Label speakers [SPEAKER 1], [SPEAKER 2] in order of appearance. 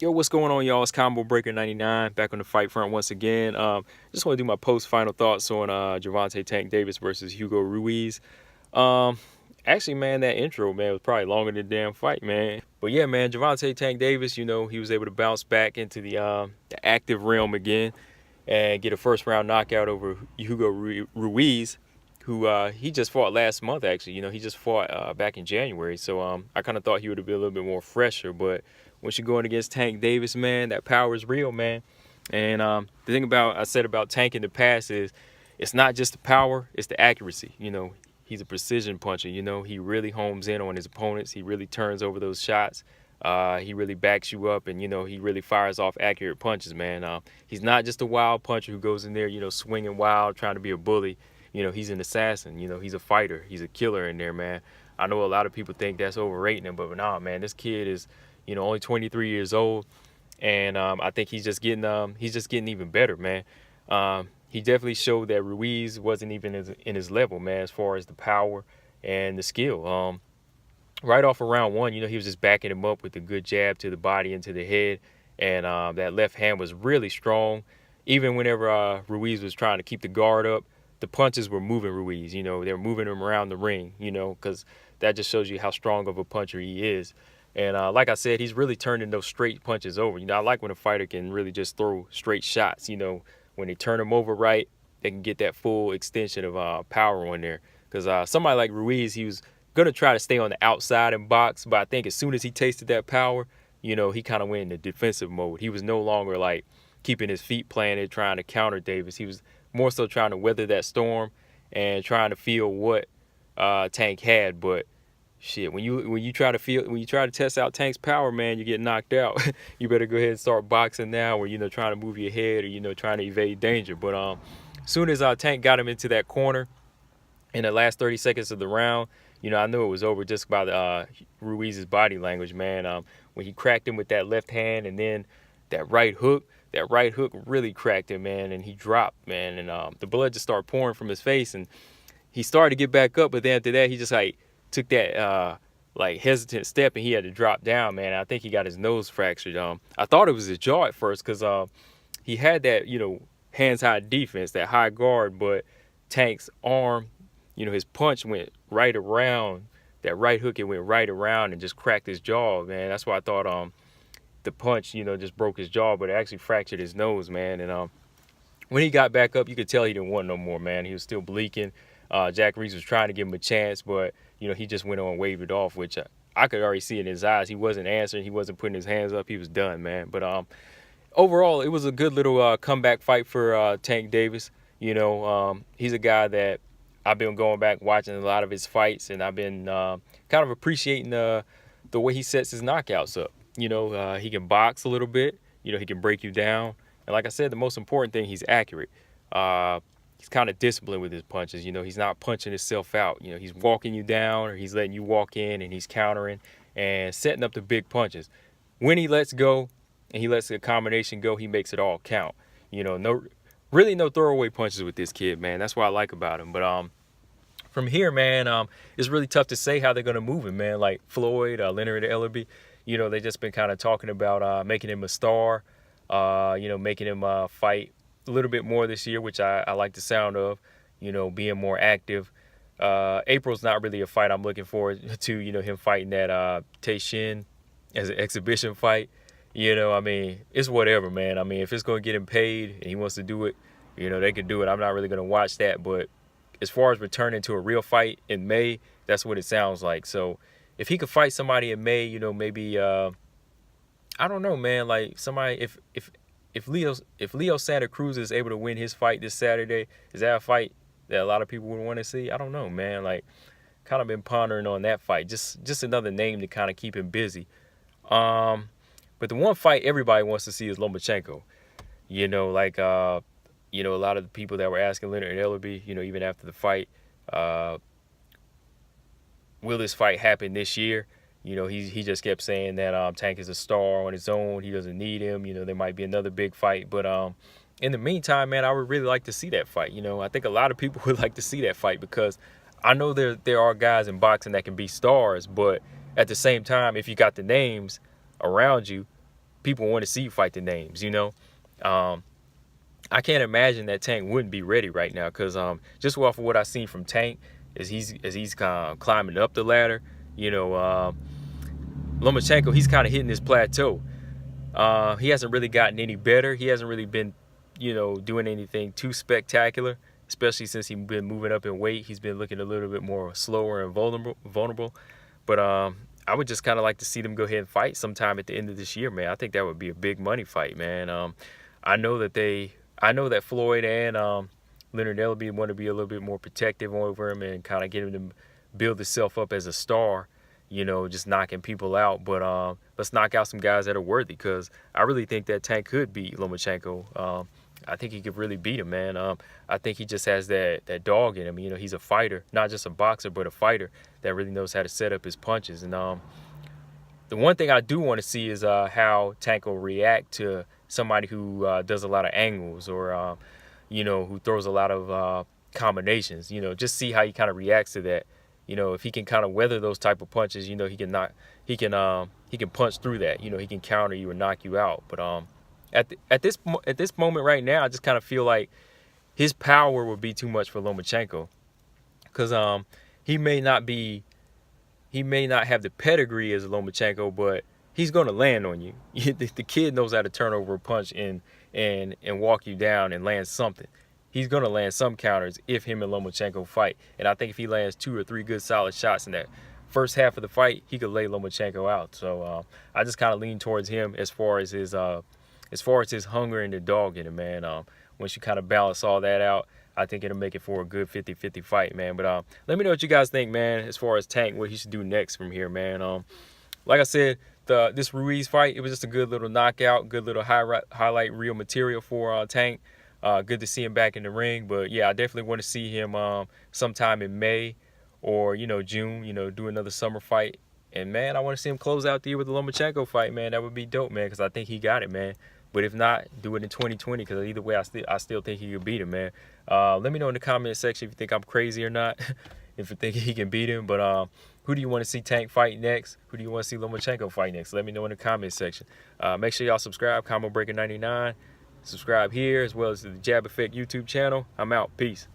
[SPEAKER 1] Yo, what's going on, y'all? It's Combo Breaker 99 back on the fight front once again. Just want to do my final thoughts on Gervonta Tank Davis versus Hugo Ruiz. Um, Actually, man, that intro, man, was probably longer than the damn fight, man. But yeah, man, Gervonta Tank Davis, he was able to bounce back into the active realm again and get a first round knockout over Hugo Ruiz, who he just fought last month. Actually, he just fought back in January. So I kind of thought he would have been a little bit more fresher, but when you're going against Tank Davis, man, that power is real, man. And the thing I said about Tank in the past is it's not just the power, it's the accuracy. He's a precision puncher. He really homes in on his opponents. He really turns over those shots. He really backs you up, and he really fires off accurate punches, man. He's not just a wild puncher who goes in there, swinging wild, trying to be a bully. He's an assassin. He's a fighter. He's a killer in there, man. I know a lot of people think that's overrating him, but nah, man, this kid is only 23 years old, and I think he's just getting even better, man. He definitely showed that Ruiz wasn't even in his level, man, as far as the power and the skill. Right off of round one, he was just backing him up with a good jab to the body and to the head, and that left hand was really strong. Even whenever Ruiz was trying to keep the guard up, the punches were moving Ruiz. They were moving him around the ring, because that just shows you how strong of a puncher he is. And like I said, he's really turning those straight punches over. I like when a fighter can really just throw straight shots. When they turn them over right, they can get that full extension of power on there. Because somebody like Ruiz, he was going to try to stay on the outside and box. But I think as soon as he tasted that power, he kind of went into defensive mode. He was no longer like keeping his feet planted, trying to counter Davis. He was more so trying to weather that storm and trying to feel what Tank had. But shit, when you try to test out Tank's power, man, you get knocked out. You better go ahead and start boxing now, or trying to move your head, or trying to evade danger. But as soon as Tank got him into that corner in the last 30 seconds of the round, I knew it was over just by Ruiz's body language, man. When he cracked him with that left hand, and then that right hook really cracked him, man, and he dropped, man, and the blood just started pouring from his face, and he started to get back up, but then after that, he just took that hesitant step, and he had to drop down, man. I think he got his nose fractured. I thought it was his jaw at first, because he had that hands high defense, that high guard, but Tank's arm, his punch went right around that right hook. It went right around and just cracked his jaw, man. That's why I thought the punch just broke his jaw, but it actually fractured his nose, man. And when he got back up, you could tell he didn't want no more, man. He was still bleaking. Jack Reese was trying to give him a chance, but he just went on and waved it off, which I could already see in his eyes. He wasn't answering. He wasn't putting his hands up. He was done, man. But overall, it was a good little comeback fight for Tank Davis. He's a guy that I've been going back watching a lot of his fights, and I've been kind of appreciating the way he sets his knockouts up. He can box a little bit. He can break you down. And like I said, the most important thing, he's accurate. He's kind of disciplined with his punches. He's not punching himself out. He's walking you down, or he's letting you walk in, and he's countering and setting up the big punches. When he lets go and he lets the combination go, he makes it all count. No throwaway punches with this kid, man. That's what I like about him. But from here, man, it's really tough to say how they're going to move him, man. Like Floyd, Leonard Ellerby, they just been kind of talking about making him a star, making him fight a little bit more this year, which I like the sound of, being more active. April's not really a fight I'm looking forward to, him fighting that Tay Shin as an exhibition fight. It's whatever, man. If it's going to get him paid and he wants to do it, they can do it. I'm not really going to watch that. But as far as returning to a real fight in May, that's what it sounds like. So if he could fight somebody in May, maybe, I don't know, man, like somebody, if Leo Santa Cruz is able to win his fight this Saturday, is that a fight that a lot of people would want to see? I don't know, man. Like, kind of been pondering on that fight. Just another name to kind of keep him busy. But the one fight everybody wants to see is Lomachenko. A lot of the people that were asking Leonard Ellerby, even after the fight, will this fight happen this year? He just kept saying that Tank is a star on his own. He doesn't need him. There might be another big fight. But in the meantime, man, I would really like to see that fight. I think a lot of people would like to see that fight, because I know there are guys in boxing that can be stars. But at the same time, if you got the names around you, people want to see you fight the names, you know. I can't imagine that Tank wouldn't be ready right now, because just off of what I've seen from Tank, as he's climbing up the ladder, you know, Lomachenko, he's kind of hitting his plateau. He hasn't really gotten any better. He hasn't really been, you know, doing anything too spectacular, especially since he's been moving up in weight. He's been looking a little bit more slower and vulnerable. But I would just kind of like to see them go ahead and fight sometime at the end of this year, man. I think that would be a big money fight, man. I know that Floyd and Leonard Ellerbe want to be a little bit more protective over him and kind of get him to build himself up as a star, you know, just knocking people out. But let's knock out some guys that are worthy, because I really think that Tank could beat Lomachenko. I think he could really beat him, man. I think he just has that dog in him. You know, he's a fighter, not just a boxer, but a fighter that really knows how to set up his punches. And the one thing I do want to see is how Tank will react to somebody who does a lot of angles, or you know, who throws a lot of combinations. You know, just see how he kind of reacts to that. You know, if he can kind of weather those type of punches, you know, he can punch through that. You know, he can counter you or knock you out. But at this moment right now, I just kind of feel like his power would be too much for Lomachenko, because he may not have the pedigree as Lomachenko, but he's gonna land on you. The kid knows how to turn over a punch and walk you down and land something. He's gonna land some counters if him and Lomachenko fight. And I think if he lands 2 or 3 good solid shots in that first half of the fight, he could lay Lomachenko out. So I just kind of lean towards him as far as his hunger and the dog in him, man. Once you kind of balance all that out, I think it'll make it for a good 50-50 fight, man. But let me know what you guys think, man, as far as Tank, what he should do next from here, man. Like I said, this Ruiz fight, it was just a good little knockout, good little highlight reel material for Tank. Good to see him back in the ring. But yeah, I definitely want to see him sometime in May or, you know, June, you know, do another summer fight. And man, I want to see him close out the year with the Lomachenko fight, man. That would be dope, man, because I think he got it, man. But if not, do it in 2020, because either way, I still think he could beat him, man. Let me know in the comment section if you think I'm crazy or not, if you think he can beat him. But who do you want to see Tank fight next? Who do you want to see Lomachenko fight next? Let me know in the comment section. Make sure y'all subscribe, Combo Breaker 99. Subscribe here, as well as to the Jab Effect YouTube channel. I'm out. Peace.